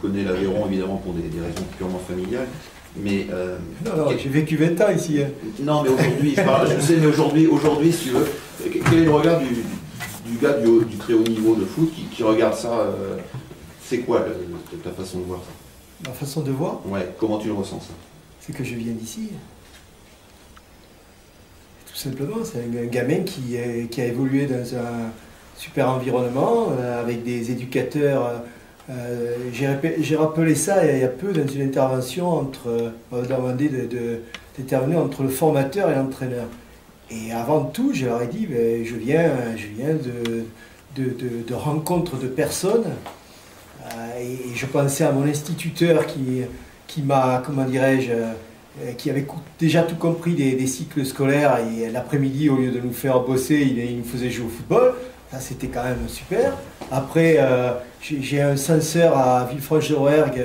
connais l'Aveyron évidemment pour des raisons purement familiales. Mais non, j'ai vécu 20 ans ici. Hein. Non, mais aujourd'hui, je sais, mais aujourd'hui, si tu veux, quel est le regard du gars du très haut niveau de foot qui regarde ça c'est quoi ta façon de voir ça? Ma façon de voir? Ouais, comment tu le ressens ça? C'est que je viens d'ici. Tout simplement, c'est un gamin qui a évolué dans un super environnement, avec des éducateurs. J'ai rappelé ça il y a peu dans une intervention demandé d'intervenir entre le formateur et l'entraîneur. Et avant tout, je leur ai dit, je viens de rencontres de personnes. Et je pensais à mon instituteur qui m'a, comment dirais-je, qui avait déjà tout compris des cycles scolaires, et l'après-midi, au lieu de nous faire bosser, il nous faisait jouer au football. Ça, c'était quand même super. Après, j'ai un censeur à Villefranche-de-Rouergue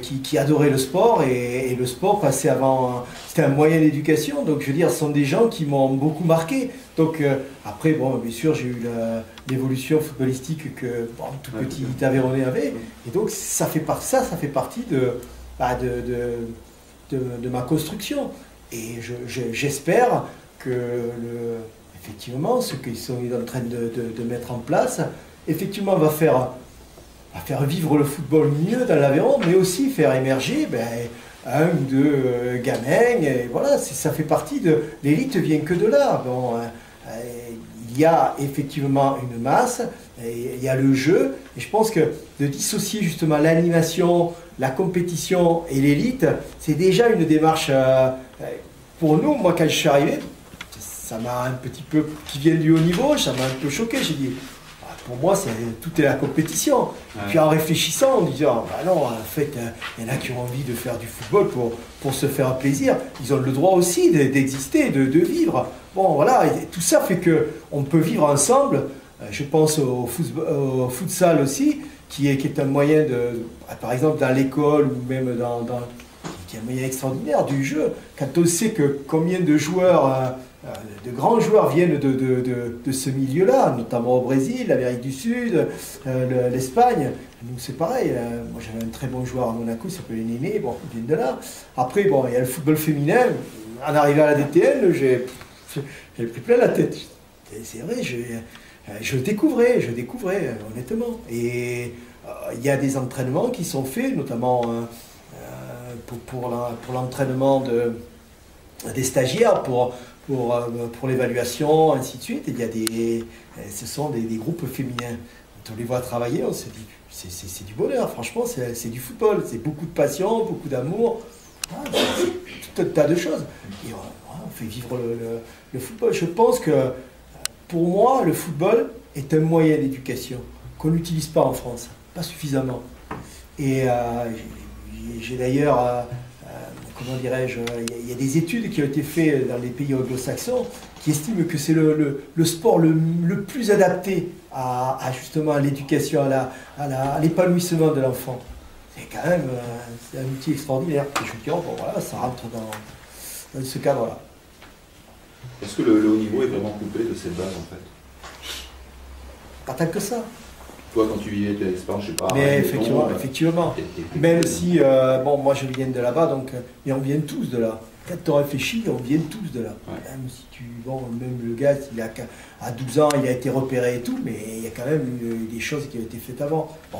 qui adorait le sport, et le sport passait avant. C'était un moyen d'éducation, donc je veux dire, ce sont des gens qui m'ont beaucoup marqué. Donc après, bon, bien sûr, j'ai eu l'évolution footballistique que tout petit Aveyronnais avait, et donc ça fait partie de ma construction. Et j'espère que effectivement, ce qu'ils sont en train de mettre en place, effectivement, va faire vivre le football mieux dans l'Aveyron, mais aussi faire émerger un ou deux gamins. Et voilà, ça fait partie de... L'élite vient que de là. Bon, il y a effectivement une masse, il y a le jeu, et je pense que de dissocier justement l'animation, la compétition et l'élite, c'est déjà une démarche... pour nous, moi, quand je suis arrivé, ça m'a un petit peu, qui vient du haut niveau, ça m'a un peu choqué. J'ai dit, pour moi, tout est la compétition. Ouais. Puis en réfléchissant, en disant, non, en fait, il y en a qui ont envie de faire du football pour se faire plaisir. Ils ont le droit aussi d'exister, de vivre. Bon, voilà, et tout ça fait qu'on peut vivre ensemble. Je pense au futsal aussi, qui est un moyen par exemple, dans l'école ou même qui est un moyen extraordinaire du jeu. Quand on sait que combien de joueurs... de grands joueurs viennent de ce milieu-là, notamment au Brésil, l'Amérique du Sud, l'Espagne. Nous, c'est pareil. Moi, j'avais un très bon joueur à Monaco, il s'appelait Néné, bon, il vient de là. Après, bon, il y a le football féminin. En arrivant à la DTN, j'ai pris plein la tête. C'est vrai, je découvrais, honnêtement. Et il y a des entraînements qui sont faits, notamment pour l'entraînement des stagiaires, pour l'évaluation, ainsi de suite. Ce sont des groupes féminins. Quand on les voit travailler, on se dit, c'est du bonheur, franchement, c'est du football, c'est beaucoup de passion, beaucoup d'amour, tout un tas de choses. Et on fait vivre le football. Je pense que, pour moi, le football est un moyen d'éducation qu'on n'utilise pas en France, pas suffisamment. Et j'ai d'ailleurs... comment dirais-je, il y a des études qui ont été faites dans les pays anglo-saxons qui estiment que c'est le sport le plus adapté justement à l'éducation, à l'épanouissement de l'enfant. C'est quand même c'est un outil extraordinaire. Et je me dis, bon, voilà, ça rentre dans ce cadre-là. Est-ce que le haut niveau est vraiment coupé de cette base en fait? Pas tant que ça. Toi, quand tu vivais tes expériences, je sais pas... Mais effectivement. Même si, moi je viens de là-bas, donc, mais on vient tous de là. Quand tu réfléchis, on vient tous de là. Ouais. Même si même le gars, à 12 ans, il a été repéré et tout, mais il y a quand même des choses qui ont été faites avant. Bon.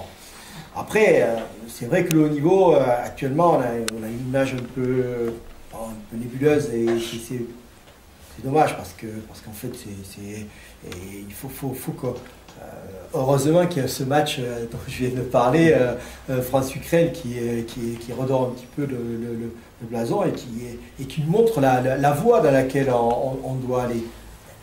Après, c'est vrai que le haut niveau, actuellement, on a une image un peu nébuleuse, et c'est dommage parce qu'en fait, il faut que... heureusement qu'il y a ce match dont je viens de parler, France-Ukraine, qui redore un petit peu le blason et qui montre la voie dans laquelle on doit aller.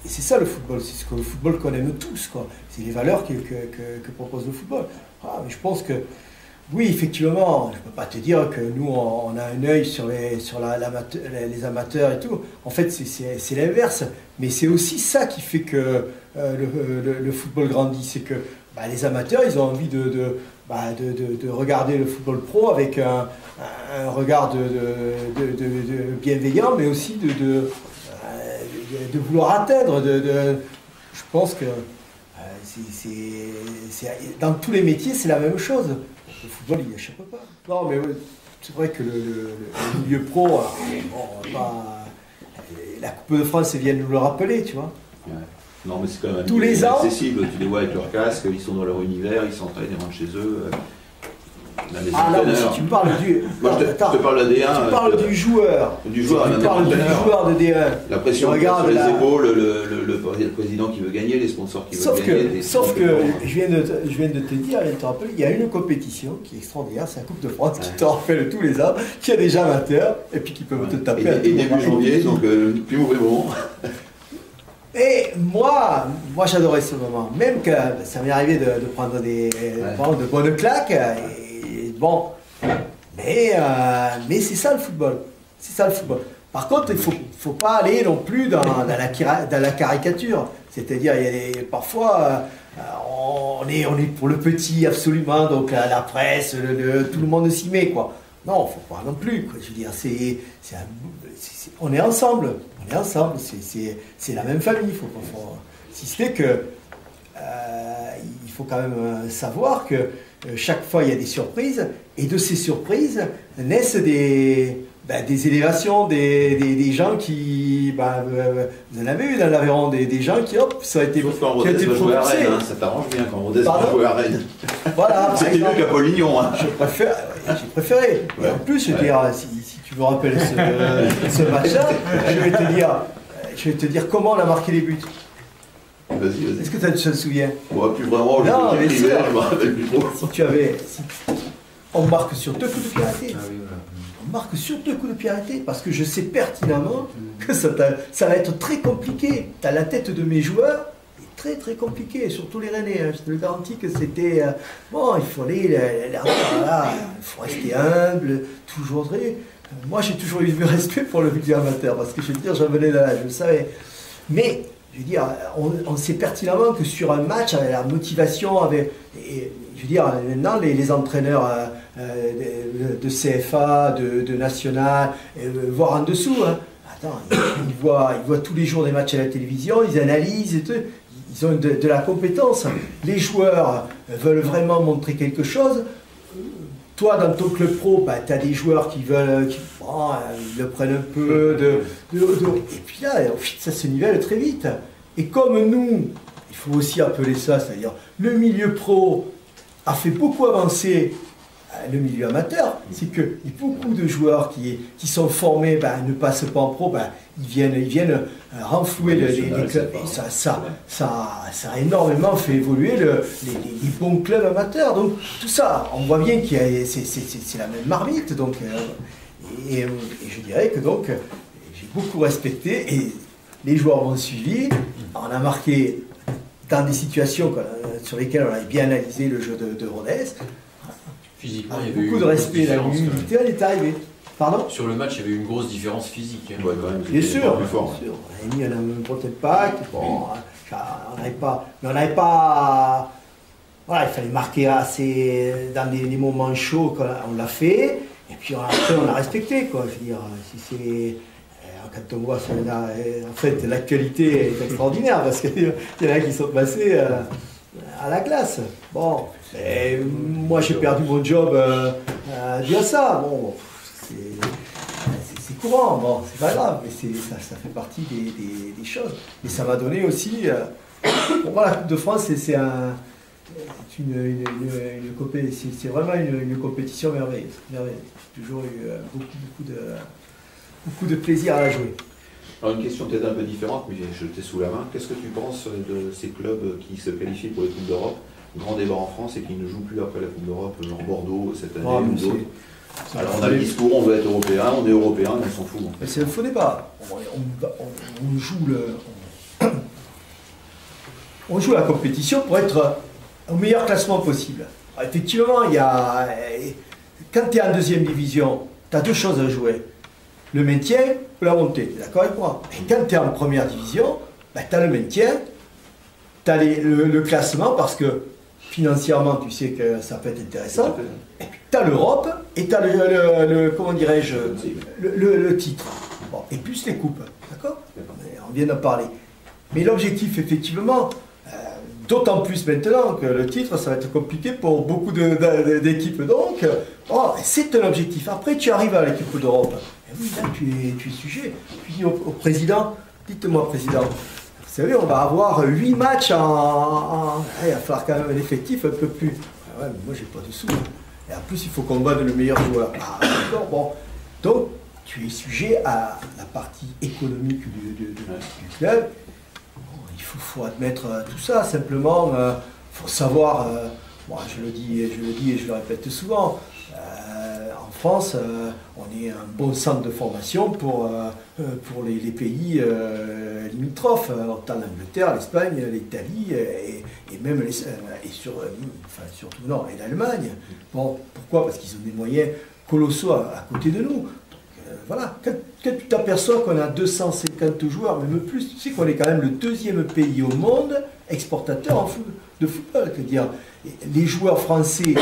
Et c'est ça le football, c'est ce que le football qu'on aime tous, quoi. C'est les valeurs que propose le football. Mais je pense que, oui, effectivement, je ne peux pas te dire que nous, on a un œil sur les amateurs et tout. En fait, c'est l'inverse. Mais c'est aussi ça qui fait que le football grandit. C'est que les amateurs, ils ont envie de regarder le football pro avec un regard de bienveillant, mais aussi de vouloir atteindre. Je pense que dans tous les métiers, c'est la même chose. le football, il n'y échappe pas. Non, mais c'est vrai que le milieu pro, bon, la Coupe de France vient de nous le rappeler, tu vois. Ouais. Non, mais c'est quand même tous les ans accessible. Tu les vois avec leur casque, ils sont dans leur univers, ils s'entraînent, ils rentrent chez eux. Là, mais si tu parles du. Moi, je te parle de D1. Tu parles du joueur. Du joueur, tu parles du joueur de D1. La pression sur les épaules, le président qui veut gagner, les sponsors qui veulent gagner. Sauf que je viens de te dire, je te rappelle, il y a une compétition qui est extraordinaire, c'est la Coupe de France, qui te rappelle tous les ans, qui a des amateurs, et puis qui peuvent te taper à tout moment. Et début janvier, donc plus mauvais moment. Et moi j'adorais ce moment. Même que ça m'est arrivé de prendre de bonnes claques. Et bon, mais c'est ça le football. C'est ça le football. Par contre, il faut pas aller non plus dans la caricature. C'est-à-dire, parfois, on est pour le petit absolument, donc la presse, tout le monde s'y met, quoi. Non, faut pas non plus, quoi. Je veux dire, on est ensemble. On est ensemble. C'est la même famille. Si ce n'est que il faut quand même savoir que chaque fois il y a des surprises, et de ces surprises naissent des élévations, des gens qui, vous en avez eu dans l'Aveyron, des gens qui, hop, ça a été propulsé. Ça t'arrange bien quand Rodez va jouer à Rennes. Voilà, c'était mieux qu'à Polignon. Hein. J'ai préféré. Ouais. Et en plus, je veux dire, si tu me rappelles ce match-là, je vais te dire comment on a marqué les buts. Vas-y. Est-ce que tu te souviens? Moi, plus vraiment, non, mais je me rappelle plus trop. On marque sur 2 coups de pied arrêtés. Ah oui, voilà. On marque sur 2 coups de pied arrêtés parce que je sais pertinemment que ça va être très compliqué. Tu as la tête de mes joueurs, est très très compliqué, surtout les Rennais. Hein. Je te le garantis que c'était. Bon, il faut rester humble, toujours très. Moi, j'ai toujours eu du respect pour le milieu amateur parce que je veux dire, j'en venais de là, je le savais. Mais. Je veux dire, on sait pertinemment que sur un match, la motivation je veux dire, maintenant, les entraîneurs de CFA, de National, voire en dessous, hein, attends, ils voient tous les jours des matchs à la télévision, ils analysent et tout, ils ont de la compétence. Les joueurs veulent vraiment montrer quelque chose. Toi, dans ton club pro, tu as des joueurs qui veulent, ils le prennent un peu, et puis là, ça se nivelle très vite. Et comme nous, il faut aussi appeler ça, c'est-à-dire le milieu pro a fait beaucoup avancer le milieu amateur, c'est que beaucoup de joueurs qui sont formés ne passent pas en pro, ils viennent renflouer les clubs. Et ça a énormément fait évoluer les bons clubs amateurs. Donc tout ça, on voit bien que c'est la même marmite. Donc, et je dirais que donc j'ai beaucoup respecté et les joueurs m'ont suivi. On a marqué dans des situations sur lesquelles on avait bien analysé le jeu de Rodez. Physiquement, il y avait beaucoup de respect, l'humilité, elle est arrivée. Pardon? Sur le match, il y avait une grosse différence physique. Hein. Ouais, quand même, bien sûr, plus fort. bien sûr. On a mis un peut-être pas. Bon, on n'avait pas. Mais on n'avait pas. Voilà, il fallait marquer assez dans les moments chauds, on l'a fait. Et puis après, on a respecté, quoi. Je veux dire, si c'est. Quand on voit ça, en fait, l'actualité est extraordinaire parce qu'il y en a qui sont passés à la glace. Bon, moi j'ai perdu mon job dû à ça. Bon, c'est courant, bon, c'est pas grave, mais ça fait partie des choses. Et ça m'a donné aussi. Pour moi, la Coupe de France, c'est vraiment une compétition merveilleuse. J'ai toujours eu beaucoup de plaisir à la jouer. Alors une question peut-être un peu différente, mais j'ai jeté sous la main. Qu'est-ce que tu penses de ces clubs qui se qualifient pour les Coupes d'Europe, grand débat en France, et qui ne jouent plus après la Coupe d'Europe, genre Bordeaux cette année ou d'autres? Alors on a le discours, on veut être européen, on est européen, mais on s'en fout. En fait. C'est un faux débat. On joue la compétition pour être au meilleur classement possible. Alors, effectivement, quand tu es en deuxième division, tu as 2 choses à jouer. Le maintien ou la montée, d'accord avec moi? Et quand tu es en première division, tu as le maintien, tu as le classement parce que financièrement, tu sais que ça peut être intéressant. Et puis tu as l'Europe et tu as comment dirais-je, le titre. Bon, et plus les coupes, d'accord? On vient d'en parler. Mais l'objectif, effectivement, D'autant plus maintenant que le titre, ça va être compliqué pour beaucoup d'équipes. Donc, c'est un objectif. Après, tu arrives à l'équipe d'Europe. Et oui, là, tu es sujet. Tu dis au président, dites-moi, président, vous savez, on va avoir 8 matchs il va falloir quand même un effectif un peu plus. Ah ouais, mais moi, j'ai pas de sous. Et en plus, il faut qu'on gagne le meilleur joueur. Ah, d'accord, bon. Donc, tu es sujet à la partie économique du club. Il faut admettre tout ça, simplement, il faut savoir, moi je le dis et je le répète souvent, en France, on est un bon centre de formation pour les pays limitrophes, autant l'Angleterre, l'Espagne, l'Italie et même surtout non, et l'Allemagne. Bon, pourquoi? Parce qu'ils ont des moyens colossaux à côté de nous. Voilà, quand tu t'aperçois qu'on a 250 joueurs, même plus, tu sais qu'on est quand même le 2e pays au monde exportateur de football. C'est-à-dire, les joueurs français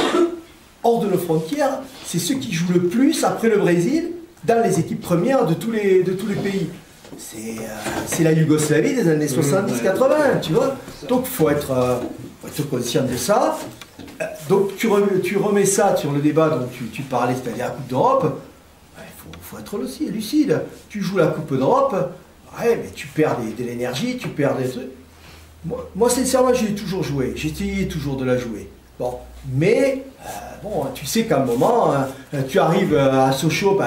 hors de nos frontières, c'est ceux qui jouent le plus après le Brésil dans les équipes premières de tous les pays. C'est la Yougoslavie des années 70-80, tu vois. Donc il faut être conscient de ça. Donc tu remets ça sur le débat dont tu parlais, c'est-à-dire la Coupe d'Europe. Il faut être aussi lucide. Tu joues la Coupe d'Europe, ouais, mais tu perds de l'énergie, tu perds des trucs. Moi sincèrement, j'ai toujours joué. J'ai essayé toujours de la jouer. Bon, mais tu sais qu'à un moment, tu arrives à Sochaux,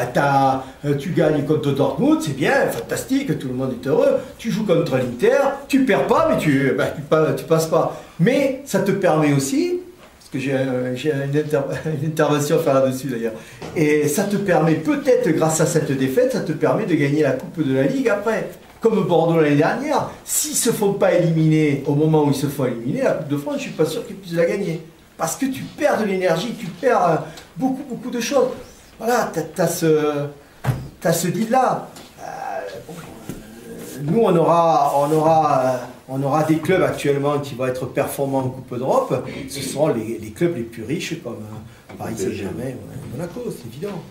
tu gagnes contre Dortmund, c'est bien, fantastique, tout le monde est heureux. Tu joues contre l'Inter, tu perds pas, mais tu passes pas. Mais ça te permet aussi. Que j'ai une intervention à faire là-dessus d'ailleurs. Et ça te permet peut-être, grâce à cette défaite, ça te permet de gagner la Coupe de la Ligue après. Comme Bordeaux l'année dernière, s'ils ne se font pas éliminer au moment où ils se font éliminer, la Coupe de France, je ne suis pas sûr qu'ils puissent la gagner. Parce que tu perds de l'énergie, tu perds beaucoup de choses. Voilà, tu as ce deal-là. Nous, on aura des clubs actuellement qui vont être performants en Coupe d'Europe. Ce seront les clubs les plus riches comme Paris Saint-Germain ou Monaco, c'est évident.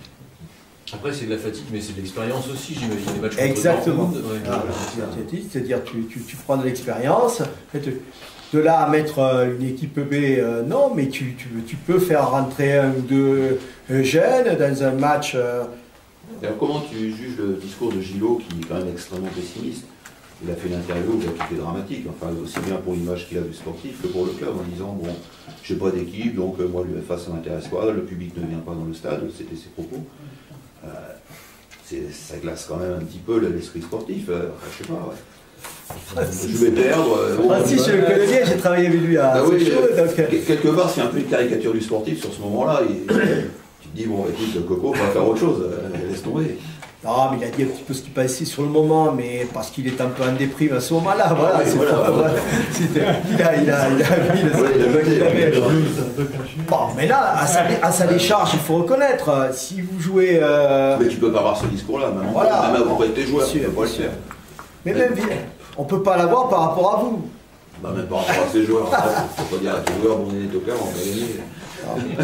Après, c'est de la fatigue, mais c'est de l'expérience aussi, j'imagine. Les matchs contre exactement. Dortmund, c'est-à-dire, tu prends de l'expérience. De là à mettre une équipe B, non, mais tu peux faire rentrer 1 ou 2 jeunes dans un match. Alors, comment tu juges le discours de Gillot, qui est quand même extrêmement pessimiste? Il a fait une interview qui était dramatique, enfin aussi bien pour l'image qu'il a du sportif que pour le club, en disant bon, j'ai pas d'équipe, donc moi l'UEFA ça m'intéresse pas, le public ne vient pas dans le stade, c'était ses propos. Ça glace quand même un petit peu l'esprit sportif, je sais pas, ouais. Je vais perdre. Si je le connais bien, j'ai travaillé avec lui à donc... Quelque part, c'est un peu une caricature du sportif sur ce moment-là. Tu te dis, bon, écoute, le Coco, on va faire autre chose, laisse tomber. Non, mais il a dit un petit peu ce qu'il pensait sur le moment, mais parce qu'il est un peu en déprime à ce moment-là. Voilà, il a bon, mais là, à sa décharge, il faut reconnaître, si vous jouez... Mais tu peux pas avoir ce discours-là, même après tes joueurs, tu peux pas le faire. Mais même, on peut pas l'avoir par rapport à vous. Même par rapport à ses joueurs. Il faut pas dire à tes joueurs, bon, on est au cœur, on va gagner.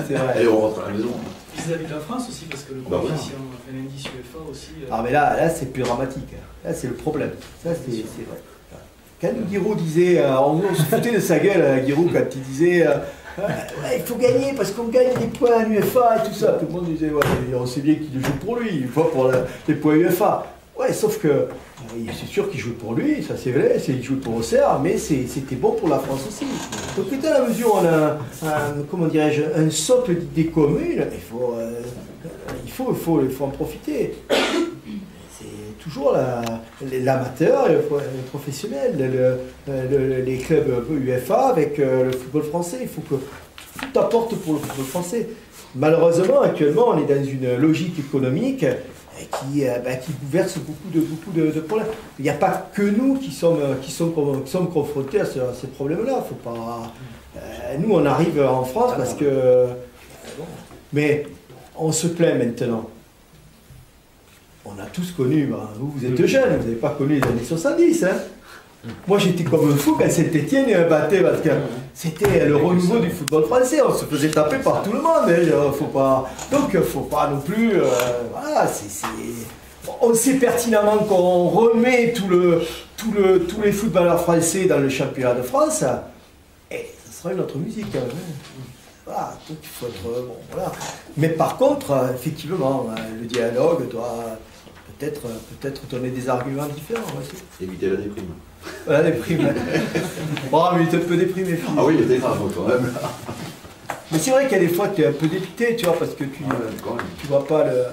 C'est vrai. Allez, on rentre à la maison. Vis-à-vis de la France aussi, parce que le coefficient, on a fait l'indice UEFA aussi. Ah mais là c'est plus dramatique. Là c'est le problème. Ça c'est vrai. Quand Giroud disait, on se foutait de sa gueule, Giroud, quand il disait il faut gagner parce qu'on gagne des points à l'UEFA et tout ça. Tout le monde disait ouais, on sait bien qu'il joue pour lui, pas pour les points UEFA. Ouais, sauf que c'est sûr qu'il joue pour lui, ça c'est vrai, il joue pour Auxerre, mais c'était bon pour la France aussi. Donc dans la mesure où on a un socle d'idées communes, il faut en profiter. C'est toujours l'amateur et le professionnel, les clubs UEFA avec le football français. Il faut que tout apporte pour le football français. Malheureusement, actuellement, on est dans une logique économique qui bouleverse beaucoup de problèmes. Il n'y a pas que nous qui sommes confrontés à ces problèmes-là. Faut pas. Nous, on arrive en France parce que. Mais on se plaint maintenant. On a tous connu. Vous êtes jeunes, vous n'avez pas connu les années 70. Hein. Moi, j'étais comme un fou quand Saint-Étienne battait parce que c'était le renouveau du football français. On se faisait taper par tout le monde. Hein. Donc, il ne faut pas non plus. Voilà, on sait pertinemment qu'on remet tous les footballeurs français dans le championnat de France. sera une autre musique quand même. Hein. Voilà, donc il faut être bon, voilà. Mais par contre, effectivement, le dialogue doit peut-être donner des arguments différents aussi. Éviter la déprime. Voilà, la déprime. Bon, mais il est un peu déprimé. Ah oui, il était grave quand même. Mais c'est vrai qu'il y a des fois tu es un peu dépité, tu vois, parce que tu vois pas le.